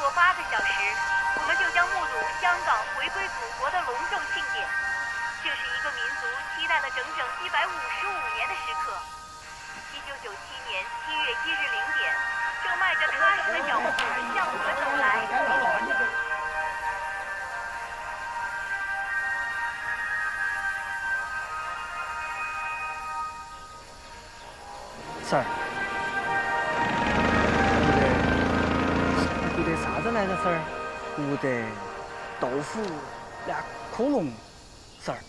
过8个小时，我们就将目睹香港回归祖国的隆重庆典。这是一个民族期待了整整155年的时刻。1997年7月1日0点，正迈着踏实的脚步向我们走来。婶儿，不得啥子来着？婶儿，不得豆腐2窟窿，婶儿。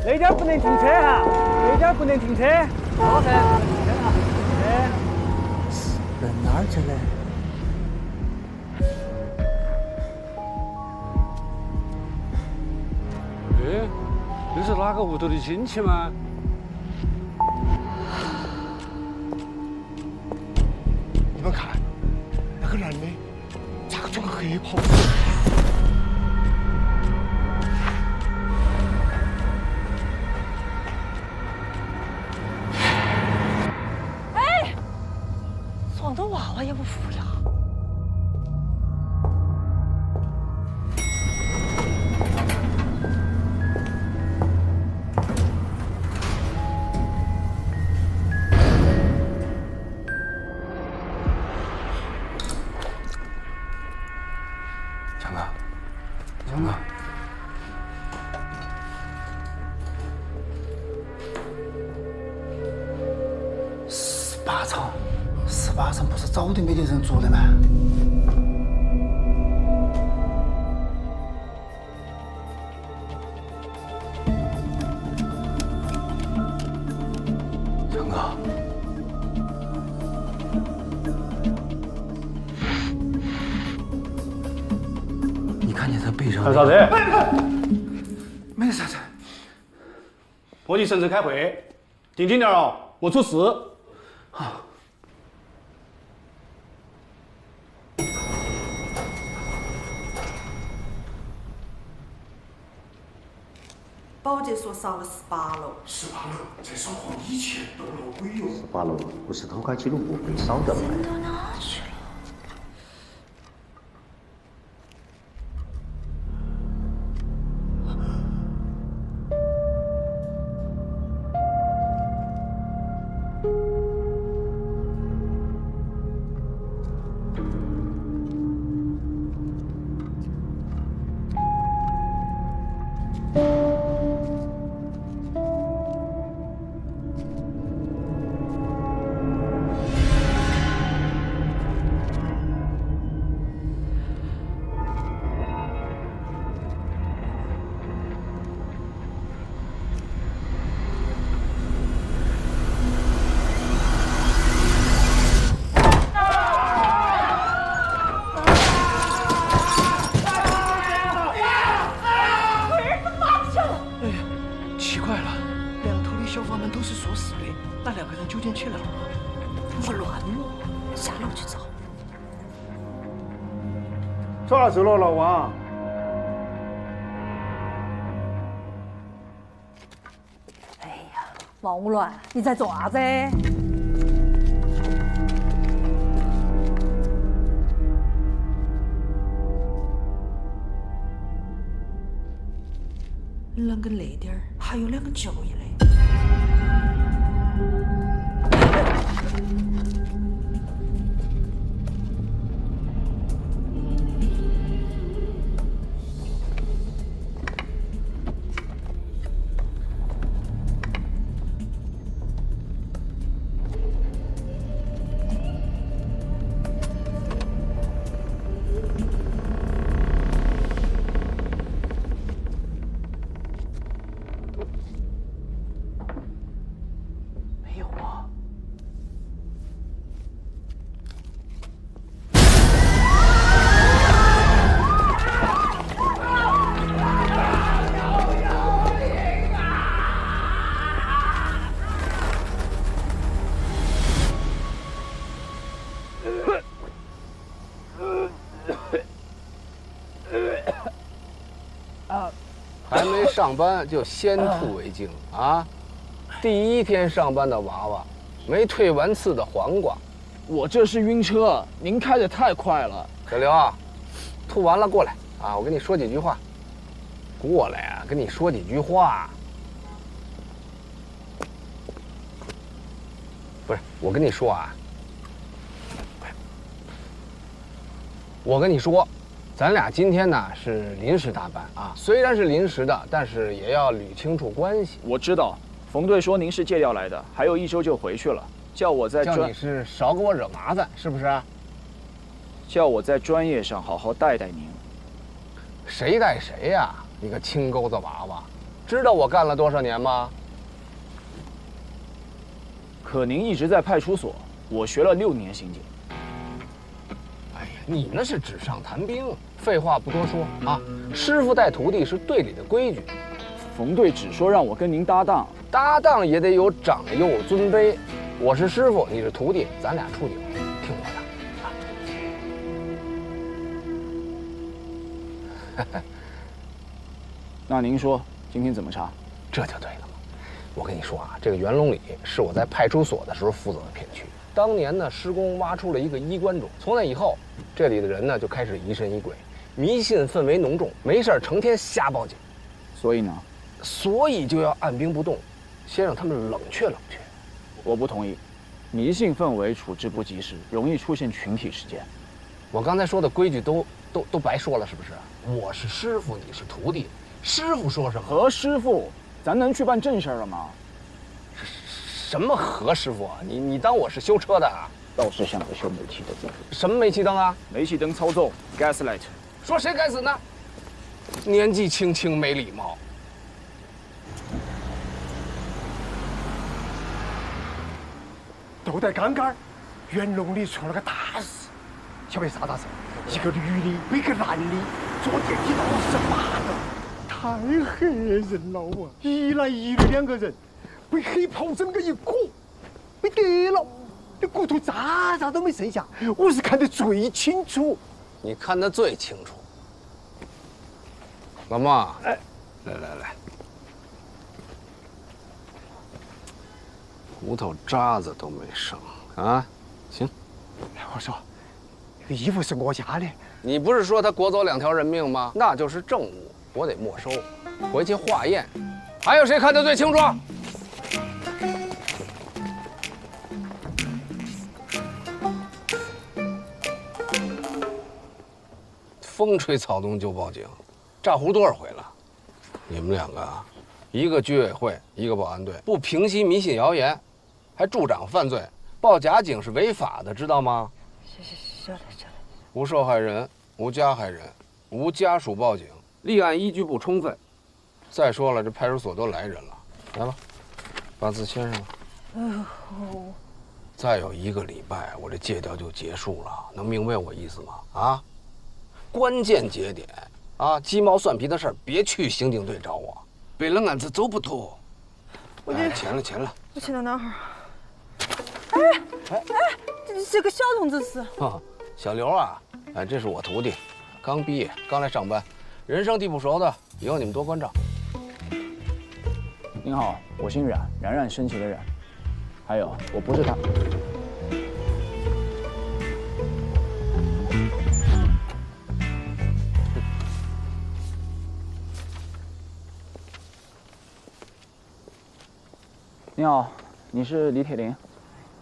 那点不能停车哈，那点不能停车。好噻，停车哈。哎，人哪儿去了？哎，这是哪个屋头的亲戚吗？你们看，那个男的咋个穿个黑袍子？床头娃娃也不服呀！强哥，强哥，18层不是早点没得人住的吗？强哥，你看见他背上干啥子？没得啥子。我去省城开会，听清点哦，我出事。好。保洁说少了18楼。18楼在烧黄以前都闹鬼哟。 18楼不是偷开记录簿被烧掉了吗？到哪去了？那2个人究竟去哪儿了？不乱了，下楼去找。啥子了，老王？哎呀，王五乱，你在做啥子？啷个那点儿还有2个就业嘞？还没上班就先吐为敬啊！第一天上班的娃娃，没退完刺的黄瓜。我这是晕车，您开的太快了。小刘啊，吐完了过来啊，我跟你说几句话。过来啊，跟你说几句话。不是，我跟你说啊，我跟你说，咱俩今天呢是临时搭班啊，虽然是临时的，但是也要捋清楚关系。我知道，冯队说您是借调来的，还有1周就回去了，叫我在叫你是少给我惹麻烦，是不是？叫我在专业上好好带带您。谁带谁呀？你个青钩子娃娃，知道我干了多少年吗？可您一直在派出所，我学了6年刑警。哎呀，你那是纸上谈兵，废话不多说啊！师傅带徒弟是队里的规矩。冯队只说让我跟您搭档，搭档也得有长幼尊卑。我是师傅，你是徒弟，咱俩处顶，听我的啊！那您说今天怎么查？这就对了嘛！我跟你说啊，这个元龙里是我在派出所的时候负责的片区。当年呢，施工挖出了一个衣冠冢，从那以后，这里的人呢就开始疑神疑鬼，迷信氛围浓重，没事成天瞎报警。所以呢？所以就要按兵不动，先让他们冷却冷却。我不同意，迷信氛围处置不及时，容易出现群体事件。我刚才说的规矩都白说了，是不是？我是师傅，你是徒弟，师傅说什么？何师傅，咱能去办正事了吗？什么何师傅啊？你当我是修车的啊？倒是像个修煤气灯。什么煤气灯啊？煤气灯操纵 ，gaslight。说谁该死呢？年纪轻轻没礼貌。就在刚刚，元龙里出了个大事，晓得啥大事？一个女的被个男的坐电梯58楼，太吓人了啊！一男一女2个人被黑袍整个一裹，被得了，那骨头渣都没剩下，我是看得最清楚。你看得最清楚。老孟，哎，来，骨头渣子都没剩啊！行，我说，这个衣服是我家的，你不是说他裹走2条人命吗？那就是证物，我得没收，回去化验。还有谁看得最清楚？风吹草动就报警，炸糊多少回了？你们2个啊，一个居委会，一个保安队，不平息迷信谣言，还助长犯罪，报假警是违法的，知道吗？晓得。无受害人、无加害人、无家属报警，立案依据不充分。再说了，这派出所都来人了，来吧，把字签上吧。再有1个礼拜，我这借调就结束了，能明白我意思吗？啊，关键节点啊，鸡毛蒜皮的事儿别去刑警队找我，背了案子走不脱。哎，钱了。我签到哪儿？这个小同志是？小刘啊，哎，这是我徒弟，刚毕业，刚来上班，人生地不熟的，以后你们多关照。您好，我姓冉，冉冉升起的冉。还有，我不是他。你好，你是李铁林，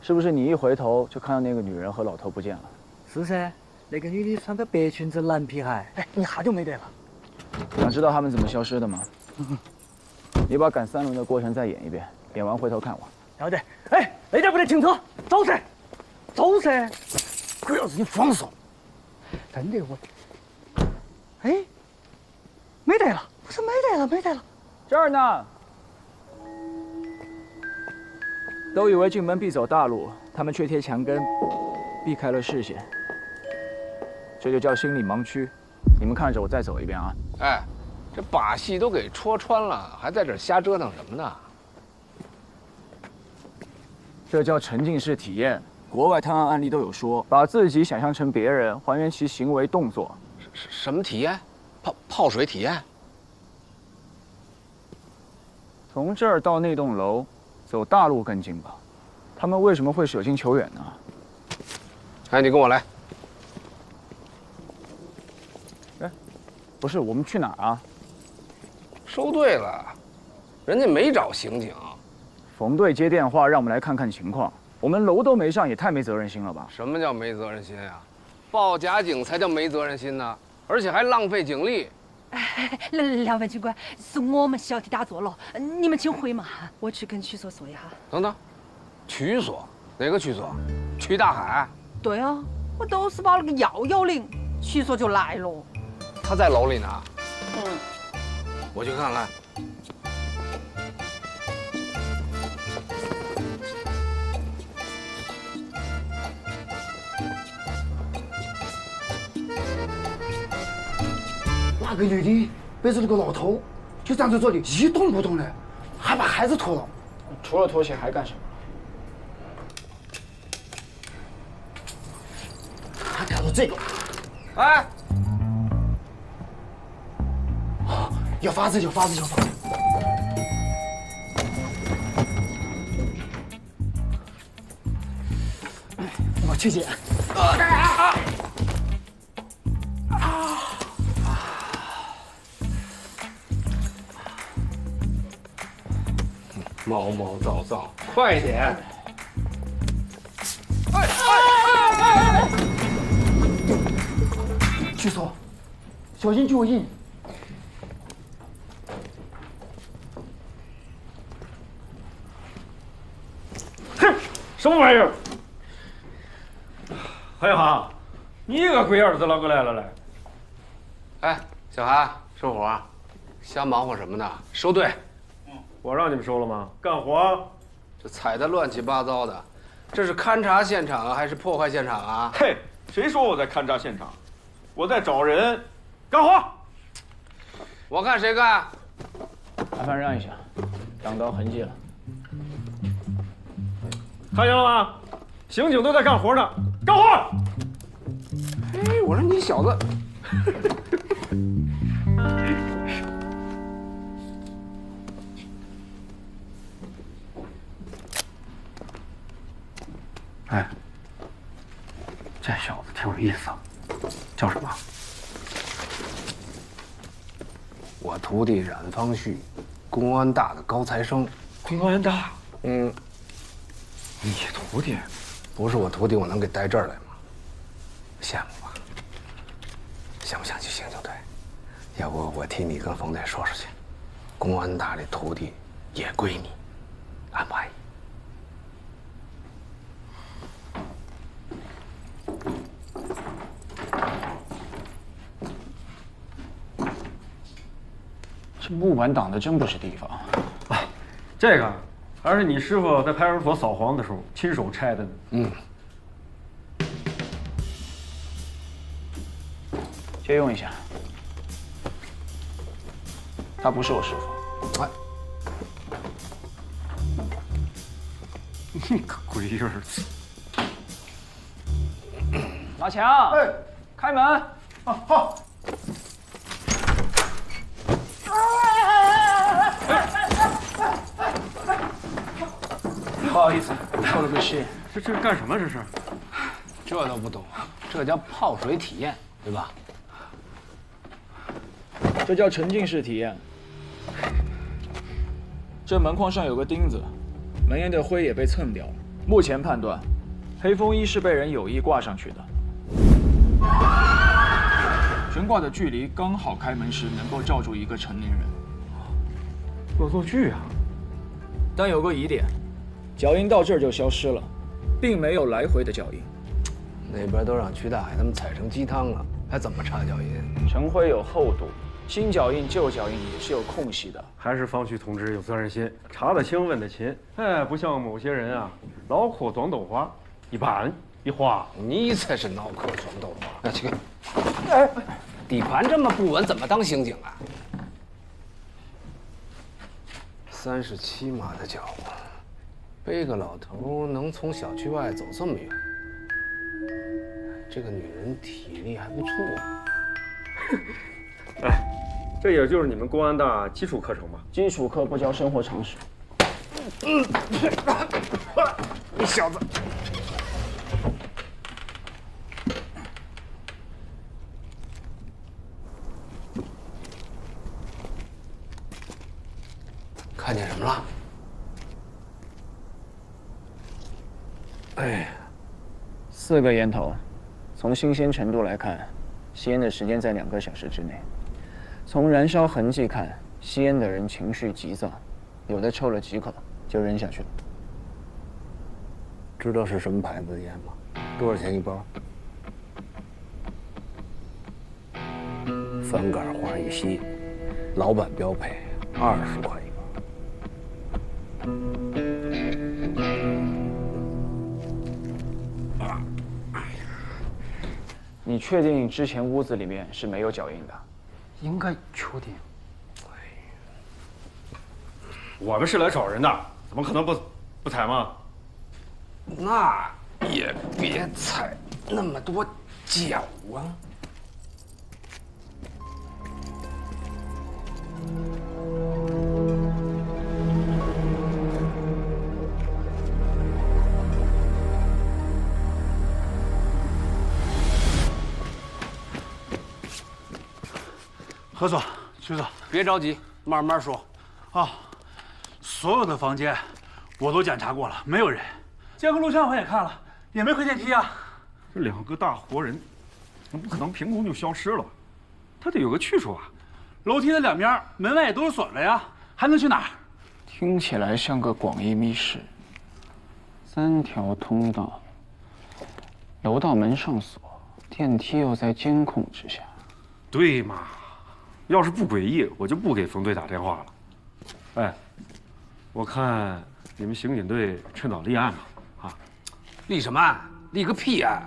是不是你一回头就看到那个女人和老头不见了？是噻，那个女的穿个白裙子蓝皮鞋，哎，一下就没得了。想知道他们怎么消失的吗？你把赶3轮的过程再演一遍，演完回头看我。要得，哎，那点不得停车，走噻，走噻！鬼老子你放手！真的我，哎，没得了，不是没得了。这儿呢。都以为进门必走大路，他们却贴墙根，避开了视线。这就叫心理盲区。你们看着我再走一遍啊！哎，这把戏都给戳穿了，还在这瞎折腾什么呢？这叫沉浸式体验。国外探案案例都有说，把自己想象成别人，还原其行为动作。什么体验？泡水体验？从这儿到那栋楼，走大路更近吧？他们为什么会舍近求远呢？哎，你跟我来。哎，不是，我们去哪儿啊？收队了，人家没找刑警。冯队接电话让我们来看看情况，我们楼都没上，也太没责任心了吧？什么叫没责任心呀？报假警才叫没责任心呢，而且还浪费警力。两位警官，是我们小题大做了，你们请回嘛，我去跟区所说一下。等等，区所？哪个区所？区大海？对啊，我都是报了个110，区所就来了。他在楼里呢。嗯，我去看看。那个女的背着那个老头，就站在这里一动不动的，还把孩子拖了。除了拖鞋还干什么？还看到这个，哎，有法子，有法子，有法子。我去捡。毛毛躁躁，快点！区所，小心脚印。哼，什么玩意儿？韩小航，你个龟儿子啷个来了来？哎，小韩，收活，瞎忙活什么呢？收队。我让你们收了吗？干活。这踩得乱七八糟的，这是勘察现场啊，还是破坏现场啊？嘿，谁说我在勘察现场？我在找人，干活。我看谁干。麻烦让一下，挡到痕迹了。看见了吗？刑警都在干活呢，干活！哎，我说你小子。哎，这小子挺有意思，叫什么？我徒弟冉方旭，公安大的高材生。公安大？嗯。你徒弟？不是我徒弟，我能给带这儿来吗？羡慕吧？想不想去刑警队？要不我替你跟冯队说说去，公安大的徒弟也归你，安不安逸？这木板挡的真不是地方。哎，这个还是你师傅在派出所扫黄的时候亲手拆的呢。嗯。借用一下。他不是我师傅。哎，你个龟儿子！拿枪！哎，开门！啊，好。不好意思，受了个气。这是干什么？这是？这都不懂啊？这叫泡水体验，对吧？这叫沉浸式体验。这门框上有个钉子，门沿的灰也被蹭掉了。目前判断，黑风衣是被人有意挂上去的。悬挂的距离刚好开门时能够罩住一个成年人。恶作剧啊！但有个疑点，脚印到这儿就消失了，并没有来回的脚印。那边都让曲大海他们踩成鸡汤了，还怎么查脚印？尘灰有厚度，新脚印、旧脚印也是有空隙的。还是方旭同志有责任心，查得清，问得勤。哎，不像某些人啊，脑壳装豆花，一板一花。你才是脑壳装豆花。那去，哎，底盘这么不稳，怎么当刑警啊？37码的脚，背个老头能从小区外走这么远，这个女人体力还不错。哎，这也就是你们公安的基础课程吧？基础课不教生活常识。你小子！看见什么了？哎，4个烟头，从新鲜程度来看，吸烟的时间在2个小时之内。从燃烧痕迹看，吸烟的人情绪急躁，有的抽了几口就扔下去了。知道是什么牌子的烟吗？多少钱一包？翻杆花一吸，老板标配20块一包。你确定之前屋子里面是没有脚印的？应该确定。我们是来找人的，怎么可能不采吗？那也别踩那么多脚啊！何总，局长，别着急，慢慢说。啊，所有的房间我都检查过了，没有人。监控录像我也看了，也没回电梯啊。这2个大活人，怎么不可能凭空就消失了？他得有个去处啊！楼梯的2边门外也都是锁着呀，还能去哪儿？听起来像个广义密室，3条通道，楼道门上锁，电梯又在监控之下。对嘛？要是不诡异，我就不给冯队打电话了。哎，我看你们刑警队趁早立案吧。啊，立什么案？立个屁案！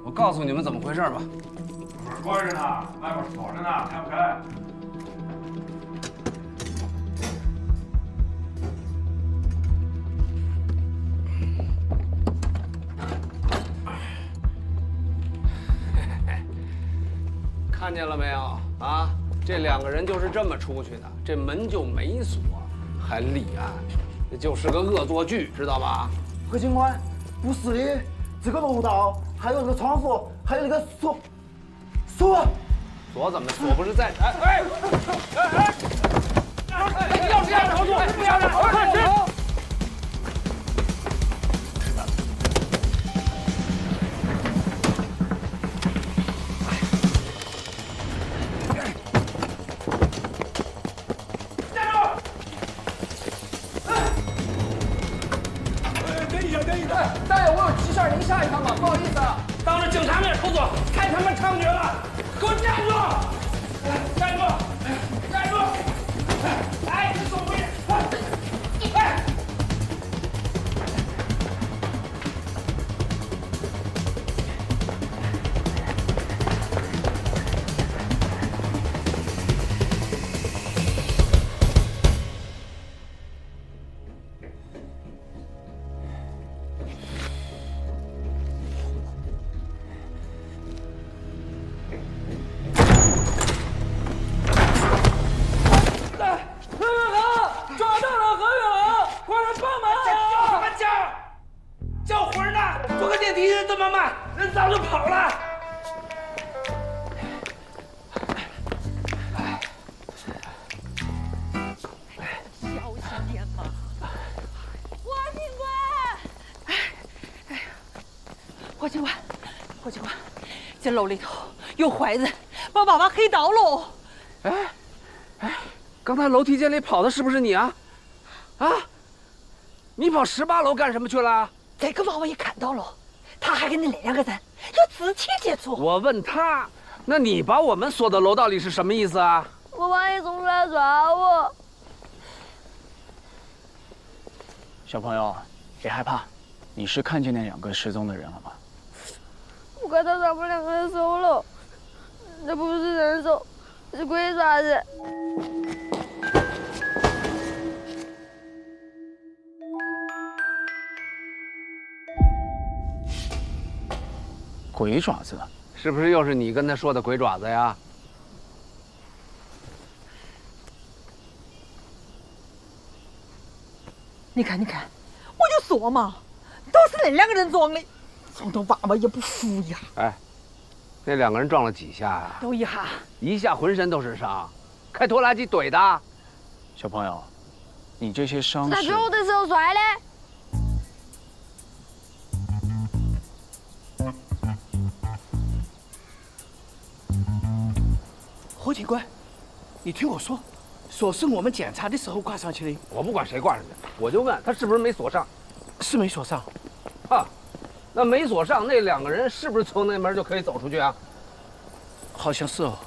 我告诉你们怎么回事吧。门关着呢，外面锁着呢，开不开？看见了没有啊？这2个人就是这么出去的，这门就没锁，还立案，这就是个恶作剧，知道吧？何警官，不是的，这个楼道还有这个窗户，还有那个锁，锁怎么锁不是在？哎！要这样操作，不要让快去！大爷，我有急事儿，您下一趟吧，不好意思啊。当着警察面出错，太他妈猖獗了！给我站住！站住！站住！哎，你走回去！哎！这楼里头有坏人，把爸爸黑到了。哎，刚才楼梯间里跑的是不是你啊？啊，你跑18楼干什么去了？这个娃娃也看到了，他还跟那2个人有肢体接触。我问他，那你把我们锁到楼道里是什么意思啊？我怕你总来抓我。小朋友，别害怕，你是看见那2个失踪的人了吗？我看到他们2个人手了，这不是人手，是鬼爪子。鬼爪子？是不是又是你跟他说的鬼爪子呀？你看，我就说嘛，都是那两个人撞的，撞到娃娃也不服呀。哎，那2个人撞了几下啊？都一下。一下浑身都是伤，开拖拉机怼的。小朋友，你这些伤在势，走的时候摔的。何警官，你听我说，锁是我们检查的时候挂上去的。我不管谁挂上去，我就问他是不是没锁上。是没锁上。啊，那没锁上，那2个人是不是从那门就可以走出去啊？好像是哦。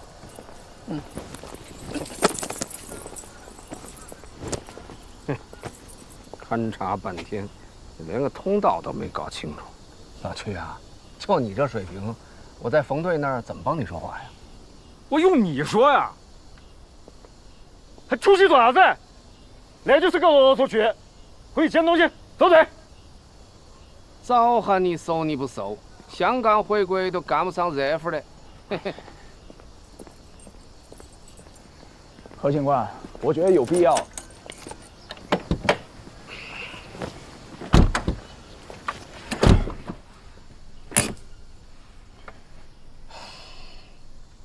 勘察半天，连个通道都没搞清楚。老曲啊，就你这水平，我在冯队那儿怎么帮你说话呀？我用你说呀，还出去做啥子？那就是个恶作剧，回去捡东西，走腿。早喊你收你不收，香港回归都赶不上热乎的。嘿嘿。何警官，我觉得有必要。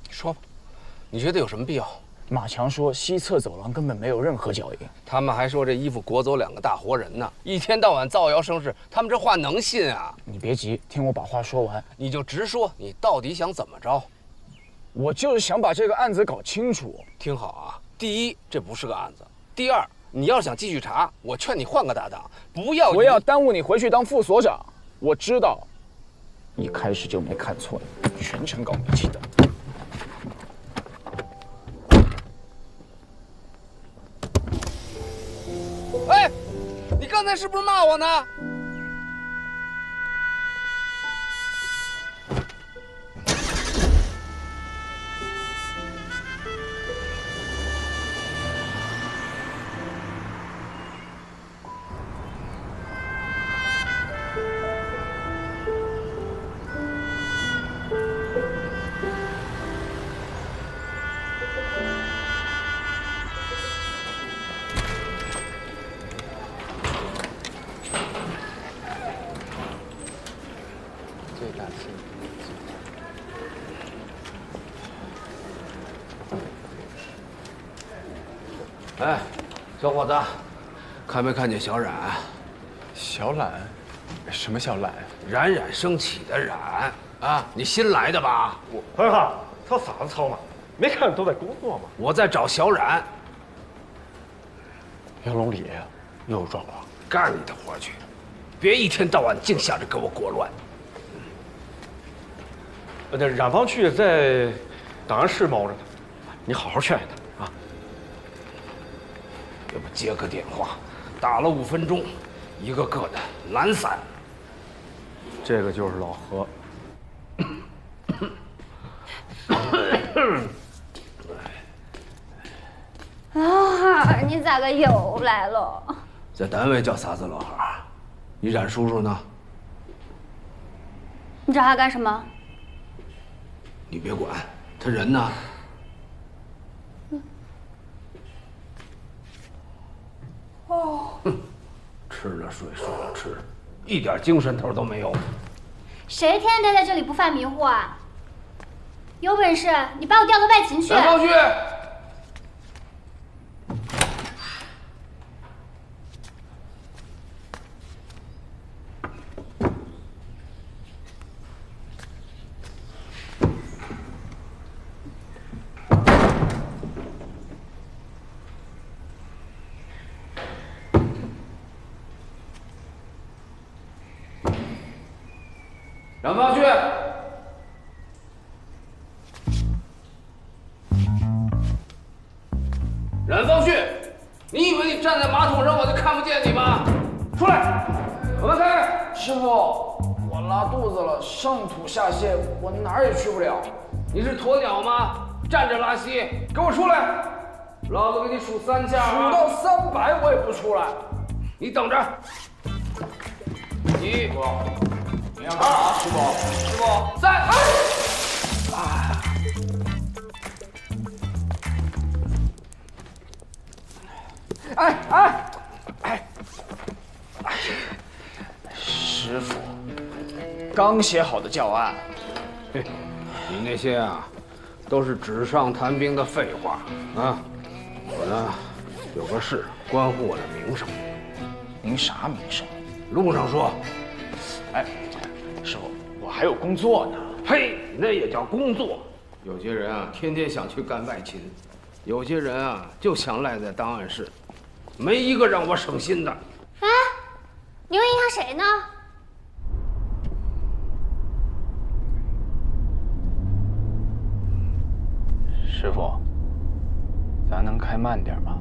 说吧，你觉得有什么必要？马强说西侧走廊根本没有任何脚印，他们还说这衣服裹走2个大活人呢，一天到晚造谣生事，他们这话能信啊？你别急，听我把话说完，你就直说，你到底想怎么着？我就是想把这个案子搞清楚。听好啊，第一，这不是个案子；第二，你要想继续查，我劝你换个搭档，不要耽误你回去当副所长。我知道，一开始就没看错你，全程搞密气的。哎，你刚才是不是骂我呢？哎，小伙子，看没看见小冉？小冉？什么小冉？冉冉升起的冉啊！你新来的吧？孩子，吵啥子吵嘛？没看都在工作吗？我在找小冉。杨龙里又撞了，干你的活去，别一天到晚净想着给我裹乱。那冉方旭在档案室猫着呢，你好好劝劝他啊。要不接个电话，打了5分钟，一个个的懒散。这个就是老何。老汉，你咋个又来了？在单位叫啥子老汉？你冉叔叔呢？你找他干什么？你别管，他人呢？哦，吃了睡，睡了吃，一点精神头都没有。谁天天待在这里不犯迷糊啊？有本事你把我调到外勤去！冉方旭，冉方旭，冉方旭，你以为你站在马桶上我就看不见你吗？出来，我们开。师傅，我拉肚子了，上吐下泻，我哪儿也去不了。你是鸵鸟吗？站着拉稀，给我出来！老子给你数3下，数到300我也不出来。你等着。1，你要干啥，师傅？师傅，3，哎，刚写好的教案。嘿，你那些啊，都是纸上谈兵的废话啊！我呢，有个事关乎我的名声。您啥名声？路上说。哎，师傅，我还有工作呢。嘿，那也叫工作。有些人啊，天天想去干外勤；有些人啊，就想赖在档案室，没一个让我省心的。哎，你问一下谁呢？师傅，咱能开慢点吗？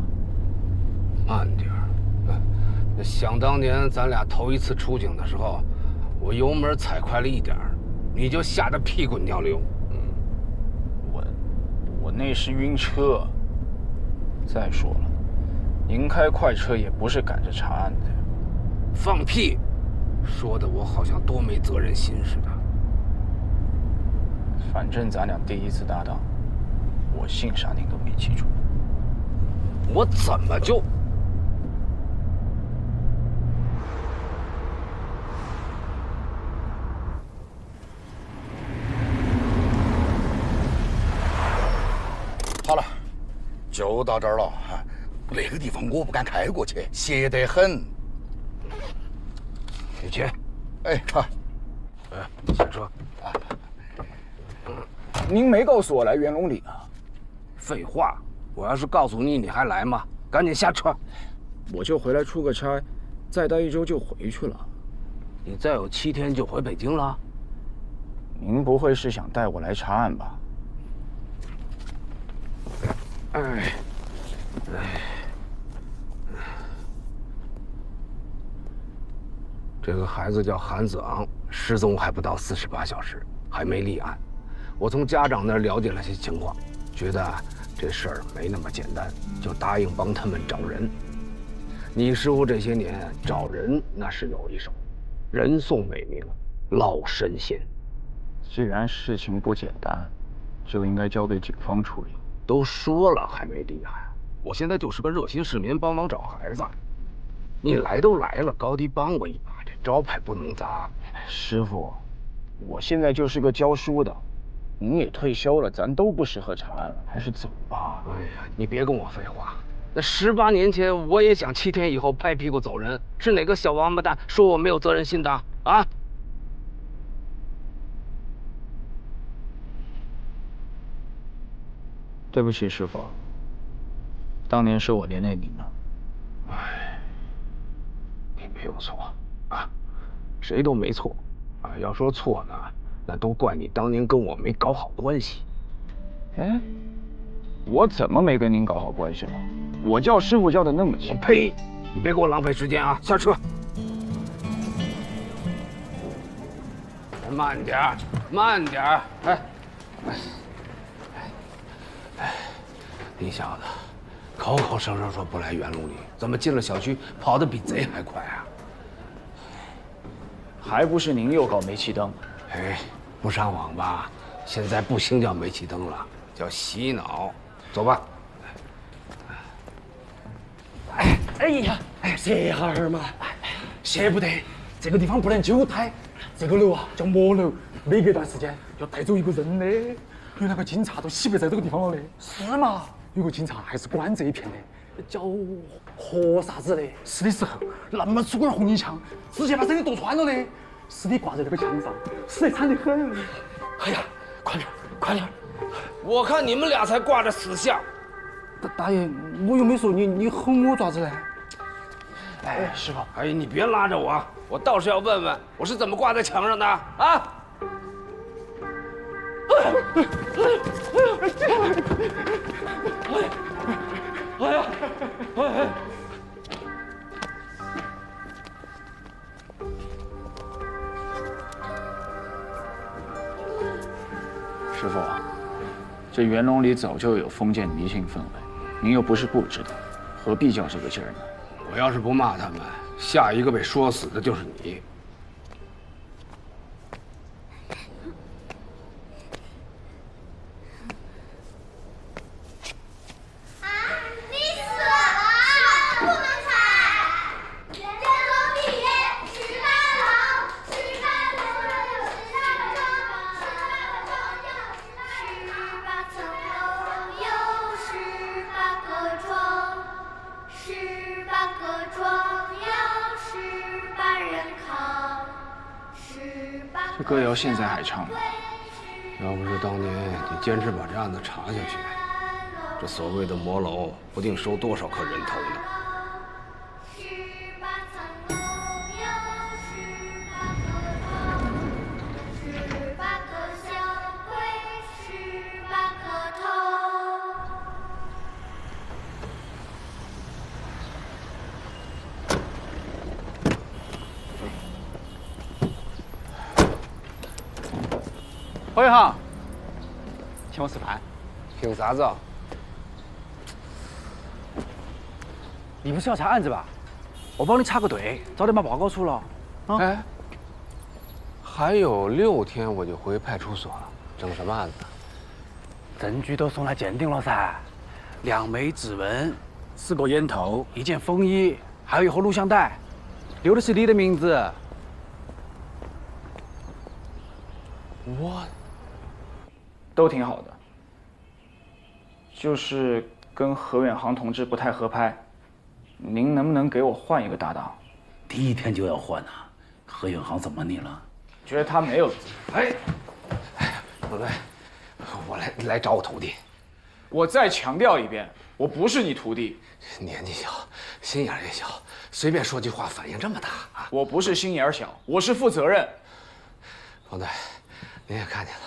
慢点儿。想当年咱俩头一次出警的时候，我油门踩快了一点儿，你就吓得屁滚尿流。我那是晕车。再说了，您开快车也不是赶着查案的。放屁！说的我好像多没责任心似的。反正咱俩第一次搭档，我姓啥您都没记住。我怎么就？好了，就到这儿了。那个地方我不敢开过去，邪得很。雨晴，哎，好。下车。您没告诉我来元龙里啊？废话，我要是告诉你，你还来吗？赶紧下车。我就回来出个差，再待1周就回去了。你再有7天就回北京了？您不会是想带我来查案吧？哎，这个孩子叫韩子昂，失踪还不到48小时，还没立案。我从家长那儿了解了些情况，觉得这事儿没那么简单，就答应帮他们找人。你师傅这些年找人那是有一手，人送美名，老神仙。既然事情不简单，就应该交给警方处理。都说了还没立案，我现在就是个热心市民，帮忙找孩子。你来都来了，高低帮我一把，这招牌不能砸。师傅，我现在就是个教书的，您也退休了，咱都不适合查案了，还是走吧。哎呀，你别跟我废话。那18年前我也想7天以后拍屁股走人，是哪个小王八蛋说我没有责任心的啊？对不起，师傅，当年是我连累您了。哎，你没有错啊，谁都没错啊。要说错呢，那都怪你当年跟我没搞好关系。哎，我怎么没跟您搞好关系了？我叫师傅叫的那么亲。呸！你别给我浪费时间啊！下车。慢点儿，慢点儿。哎。你小子，口口声声说不来元龙里，怎么进了小区跑得比贼还快啊？还不是您又搞煤气灯？哎，不上网吧？现在不兴叫煤气灯了，叫洗脑。走吧。哎呀，歇哈儿嘛，歇不得，这个地方不能久待。这个楼啊叫魔楼，每隔一段时间要带走一个人的。有那个警察都洗白在这个地方了的。是吗？有个警察还是管这一片的，叫何啥子的。死的时候那么粗根红衣枪，直接把身体剁穿了的，尸体挂在那个墙上，死得惨得很。哎呀，快点，快点！我看你们俩才挂着死相。大爷，我又没说你吼我爪子嘞？哎，师傅，哎，你别拉着我，我倒是要问问，我是怎么挂在墙上的啊？哎呀！师傅，这元龙里早就有封建迷信氛围，您又不是不知道，何必较这个劲儿呢？我要是不骂他们，下一个被说死的就是你。这歌谣现在还唱吗？要不是当年你坚持把这案子查下去，这所谓的魔楼不定收多少颗人头呢。侯一航，请我吃饭。凭啥子啊？你不是要查案子吧？我帮你插个队，早点把报告出了。啊、哎，还有6天我就回派出所了，整什么案子？证据都送来鉴定了噻，2枚指纹，4个烟头，1件风衣，还有一盒录像带，留的是你的名字。我都挺好的，就是跟何远航同志不太合拍，您能不能给我换一个搭档？第1天就要换啊？何远航怎么你了？觉得他没有。哎，不对，我来找我徒弟。我再强调一遍，我不是你徒弟。年纪小，心眼也小，随便说句话反应这么大啊！我不是心眼小，我是负责任。方队，您也看见了。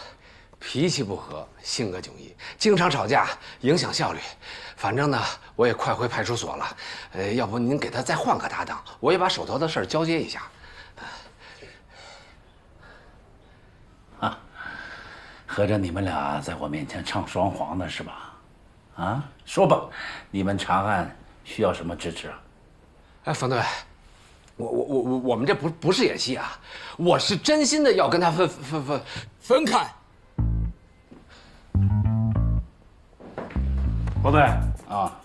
脾气不和，性格迥异，经常吵架，影响效率。反正呢，我也快回派出所了。要不您给他再换个搭档，我也把手头的事儿交接一下。啊，合着你们俩在我面前唱双簧呢是吧？啊，说吧，你们查案需要什么支持啊？哎，冯队，我们这不是演戏啊，我是真心的要跟他分开。王队啊，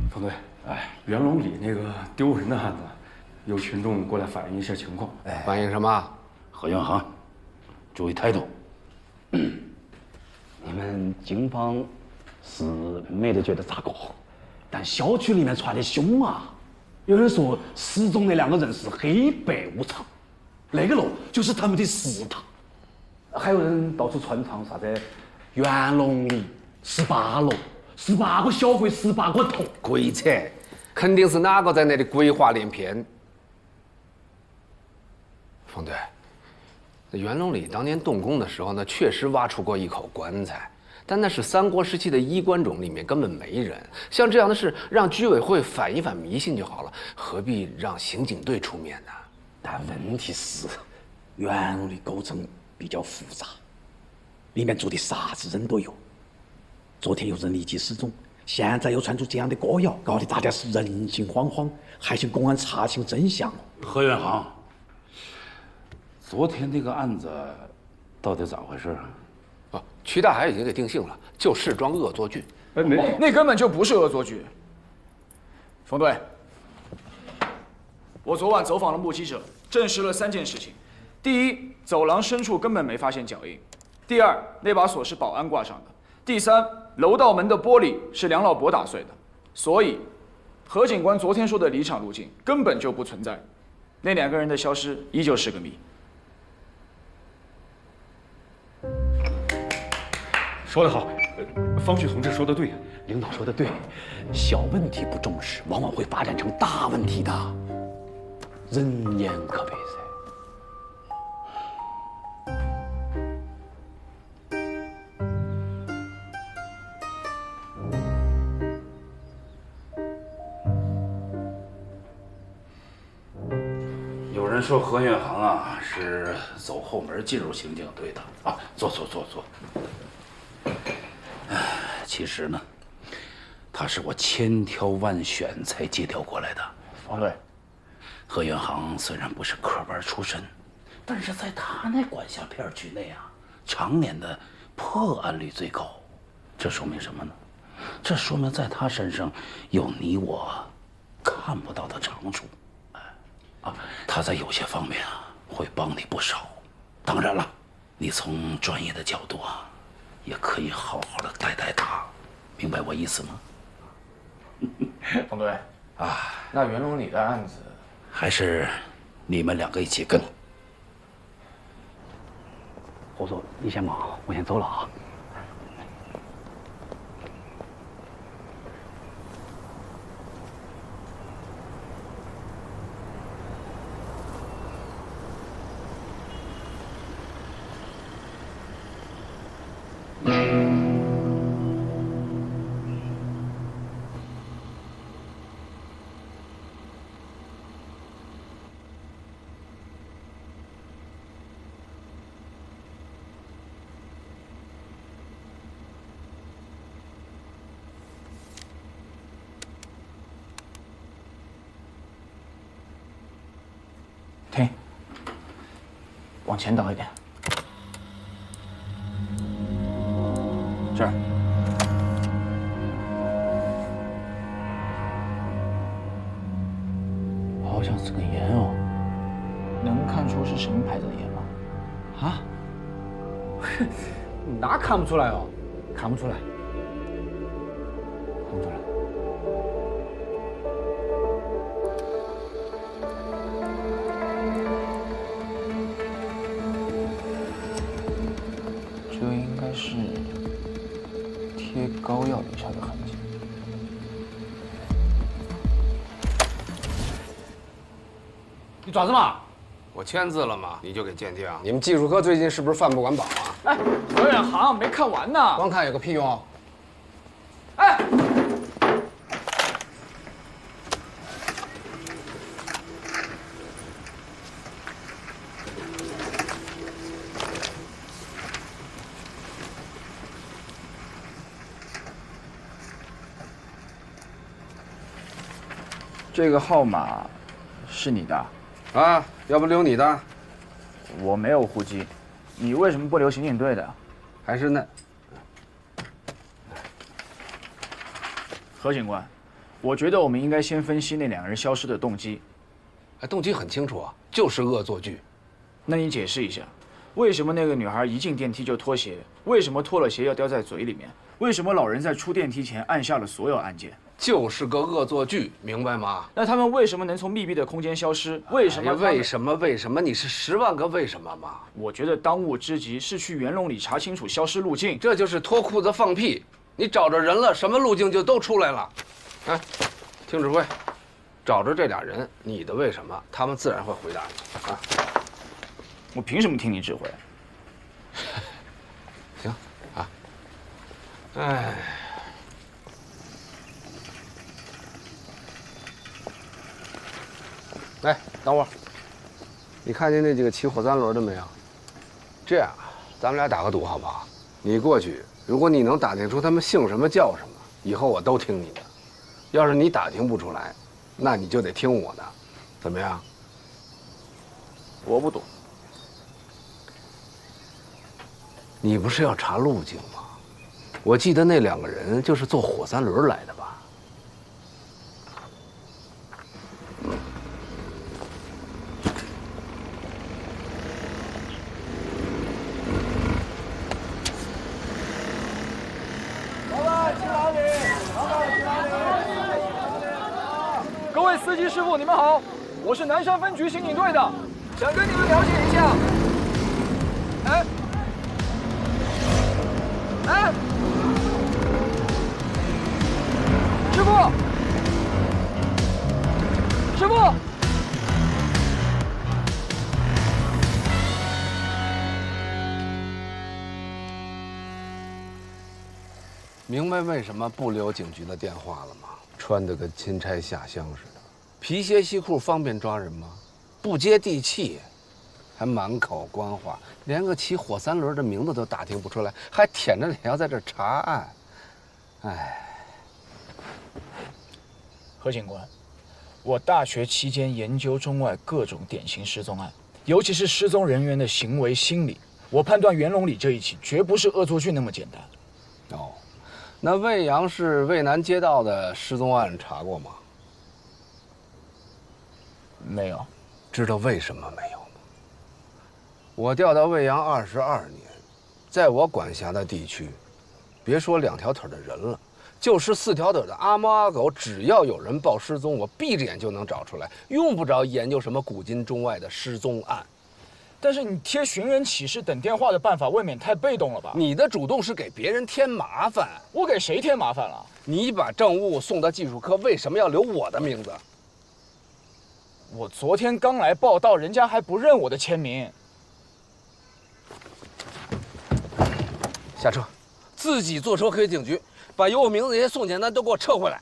方队，哎，袁龙里那个丢人的案子，有群众过来反映一些情况。哎，反映什么？何远航，注意态度。你们警方是没得觉得咋个，但小区里面传的凶啊，有人说失踪的2个人是黑白无常。那个楼就是他们的食堂，还有人到处传唱啥子元龙里18楼，18个小鬼18个头，鬼扯！肯定是哪个在那里鬼话连篇。冯队，那元龙里当年动工的时候呢，确实挖出过一口棺材，但那是3国时期的衣冠冢，里面根本没人。像这样的事，让居委会反一反迷信就好了，何必让刑警队出面呢？但问题是，元龙的构成比较复杂，里面住的啥子人都有。昨天有人立即失踪，现在又传出这样的歌谣，搞得大家是人心惶惶，还请公安查清真相。何远航，昨天那个案子到底咋回事啊？曲大海已经给定性了，就试装恶作剧。那根本就不是恶作剧。冯队，我昨晚走访了目击者，证实了3件事情：第一，走廊深处根本没发现脚印；第二，那把锁是保安挂上的；第三，楼道门的玻璃是梁老伯打碎的。所以，何警官昨天说的离场路径根本就不存在，那2个人的消失依旧是个谜。说得好，方旭同志说得对，领导说的对，小问题不重视，往往会发展成大问题的。人言可悲噻。有人说何远航啊是走后门进入刑警队的啊，坐。其实呢，他是我千挑万选才借调过来的。方队，何远航虽然不是科班出身，但是在他那管辖片区内啊，常年的破案率最高。这说明什么呢？这说明在他身上有你我看不到的长处。他在有些方面啊会帮你不少。当然了，你从专业的角度啊，也可以好好的带他，明白我意思吗？冯队，啊，那袁龙里的案子，还是你们两个一起跟。侯总，你先忙，我先走了啊。停，往前倒一点。这儿。好像是个盐哦，能看出是什么牌子的盐吗？啊？那看不出来哦，看不出来，看不出来。这应该是贴膏药留下的痕迹。你爪子嘛？我签字了嘛，你就给鉴定。你们技术科最近是不是饭不管饱啊？哎，表演行没看完呢。光看有个屁用啊！哎，这个号码是你的？啊，要不留你的？我没有户籍，你为什么不留刑警队的？还是那……何警官，我觉得我们应该先分析那两个人消失的动机。哎，动机很清楚啊，就是恶作剧。那你解释一下，为什么那个女孩一进电梯就脱鞋？为什么脱了鞋要叼在嘴里面？为什么老人在出电梯前按下了所有按键？就是个恶作剧，明白吗？那他们为什么能从密闭的空间消失？为什么？为什么？为什么？你是10万个为什么吗？我觉得当务之急是去袁龙里查清楚消失路径。这就是脱裤子放屁！你找着人了，什么路径就都出来了。哎，听指挥，找着这俩人，你的为什么，他们自然会回答你啊。我凭什么听你指挥？行啊。哎。哎，等会儿，你看见那几个骑火3轮的没有？这样，咱们俩打个赌好不好？你过去，如果你能打听出他们姓什么叫什么，以后我都听你的；要是你打听不出来，那你就得听我的，怎么样？我不赌。你不是要查路径吗？我记得那2个人就是坐火3轮来的吧？各位司机师傅，你们好，我是南山分局刑警队的，想跟你们了解一下。哎，哎，师傅，师傅，明白为什么不留警局的电话了吗？穿得跟钦差下乡似的，皮鞋西裤方便抓人吗？不接地气，还满口官话，连个骑火3轮的名字都打听不出来，还舔着脸要在这查案。哎，何警官，我大学期间研究中外各种典型失踪案，尤其是失踪人员的行为心理，我判断袁龙里这一起绝不是恶作剧那么简单。哦。那魏阳市渭南街道的失踪案查过吗？没有。知道为什么没有吗？我调到魏阳22年，在我管辖的地区，别说2条腿的人了，就是4条腿的阿猫阿狗，只要有人报失踪，我闭着眼就能找出来，用不着研究什么古今中外的失踪案。但是你贴寻人启事等电话的办法，未免太被动了吧？你的主动是给别人添麻烦。我给谁添麻烦了？你把证物送到技术科，为什么要留我的名字？我昨天刚来报道，人家还不认我的签名。下车，自己坐车回警局，把有我名字那些送检单都给我撤回来。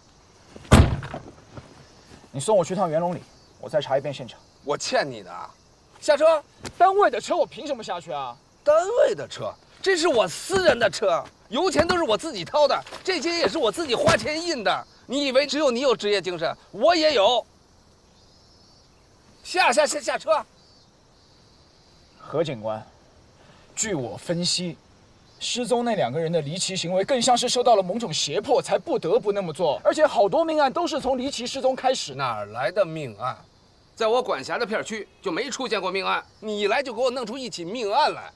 你送我去趟元龙里，我再查一遍现场。我欠你的。下车。单位的车我凭什么下去啊？单位的车，这是我私人的车，油钱都是我自己掏的，这些也是我自己花钱印的。你以为只有你有职业精神，我也有。下车。何警官，据我分析，失踪那2个人的离奇行为更像是受到了某种胁迫，才不得不那么做。而且好多命案都是从离奇失踪开始。哪来的命案？在我管辖的片区就没出现过命案，你一来就给我弄出一起命案来。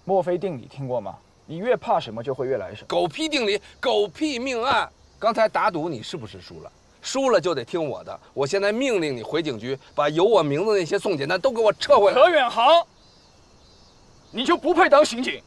墨菲定理听过吗？你越怕什么，就会越来什么。狗屁定理，狗屁命案。刚才打赌你是不是输了？输了就得听我的。我现在命令你回警局，把有我名字那些送检单都给我撤回来。何远航，你就不配当刑警。